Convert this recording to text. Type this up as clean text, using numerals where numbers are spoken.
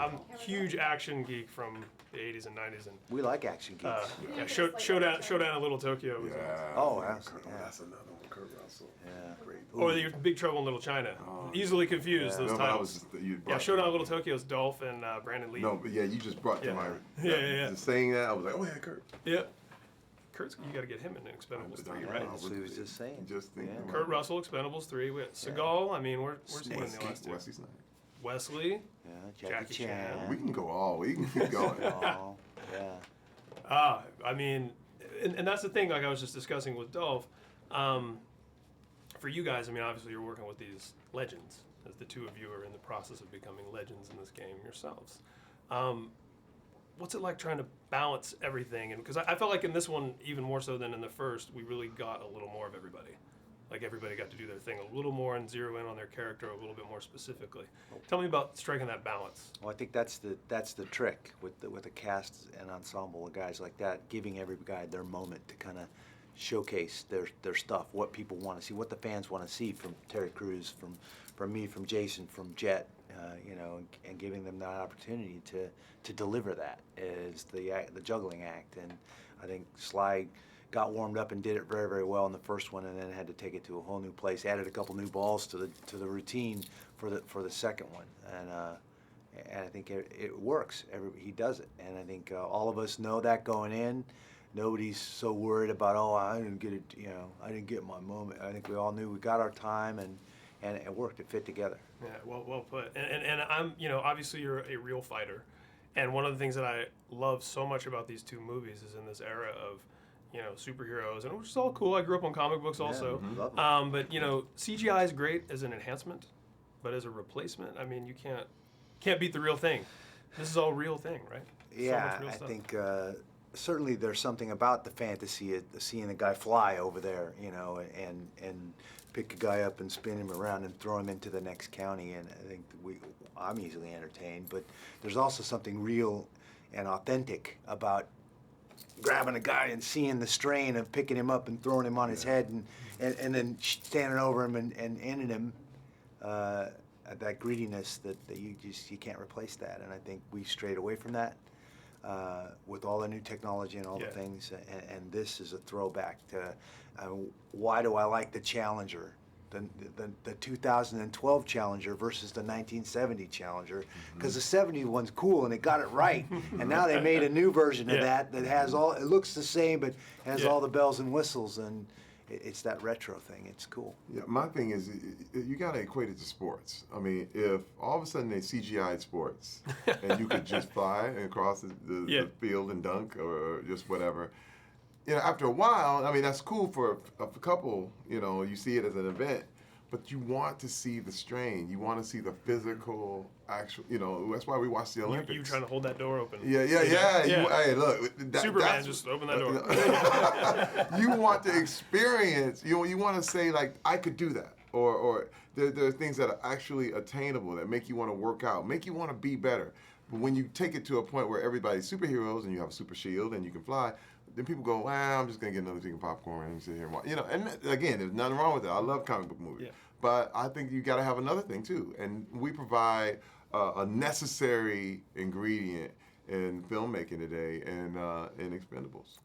I'm a huge action geek from the 80s and 90s, and We like action geeks. yeah, Showdown at Little Tokyo. Was Oh, absolutely. That's another one, Kurt Russell. Yeah. Great. Or the Big Trouble in Little China. Easily confused, those No, but I titles. was just, you Yeah, brought Showdown to at Little Tokyo is Dolph and Brandon Lee. No, but yeah, you just brought to my. Yeah. Just saying that, I was like, oh yeah, Kurt. Yeah. Kurt's, you got to get him in Expendables 3, right? That's what he was just saying. Just thinking. Yeah. about Kurt it. Russell, Expendables 3. We had Seagal, I mean, we're splitting the last two. Wesley Snipes. Wesley. Yeah, Jackie Chan. Chan. We can go all. We can keep going. Oh, yeah. I mean, and that's the thing, like I was just discussing with Dolph. For you guys, I mean, obviously you're working with these legends, as the two of you are in the process of becoming legends in this game yourselves. What's it like trying to balance everything? And because I felt like in this one, even more so than in the first, we really got a little more of everybody. Like everybody got to do their thing a little more and zero in on their character a little bit more specifically. Tell me about striking that balance. Well, I think that's the trick with the cast and ensemble of guys like that, giving every guy their moment to kind of showcase their stuff, what people want to see, what the fans want to see from Terry Crews, from me, from Jason, from Jet, and giving them that opportunity to deliver that is the juggling act. And I think Sly got warmed up and did it very, very well in the first one, and then had to take it to a whole new place. Added a couple new balls to the routine for the second one, and I think it works. He does it, and I think all of us know that going in. Nobody's so worried about, oh, I didn't get it, I didn't get my moment. I think we all knew we got our time, and it worked. It fit together. Yeah, well put. And I'm, obviously you're a real fighter, and one of the things that I love so much about these two movies is in this era of superheroes, and which is all cool. I grew up on comic books also. Love them. But CGI is great as an enhancement, but as a replacement, I mean, you can't beat the real thing. This is all real thing, right? Yeah, so much real I stuff. think certainly there's something about the fantasy of seeing a guy fly over there, and pick a guy up and spin him around and throw him into the next county. And I think I'm easily entertained, but there's also something real and authentic about grabbing a guy and seeing the strain of picking him up and throwing him on his head and then standing over him and ending him. That greediness that you can't replace that, and I think we strayed away from that with all the new technology and all the things, and this is a throwback to why do I like the Challenger, the 2012 Challenger versus the 1970 Challenger, because the 70 one's cool and it got it right, and now they made a new version of that has all, it looks the same but has all the bells and whistles, and it's that retro thing. It's cool. Yeah, my thing is you got to equate it to sports. I mean, if all of a sudden they CGI'd sports and you could just fly across the field and dunk or just whatever, after a while, I mean, that's cool for a couple, you see it as an event, but you want to see the strain. You want to see the physical, actual, that's why we watch the Olympics. You trying to hold that door open. Yeah. Hey, look. Superman, just open that door. You want to experience, you want to say, like, I could do that. Or there are things that are actually attainable that make you want to work out, make you want to be better. But when you take it to a point where everybody's superheroes and you have a super shield and you can fly, then people go, well, I'm just going to get another chicken popcorn and sit here and watch. And again, there's nothing wrong with it. I love comic book movies. Yeah. But I think you got to have another thing, too. And we provide a necessary ingredient in filmmaking today and in Expendables.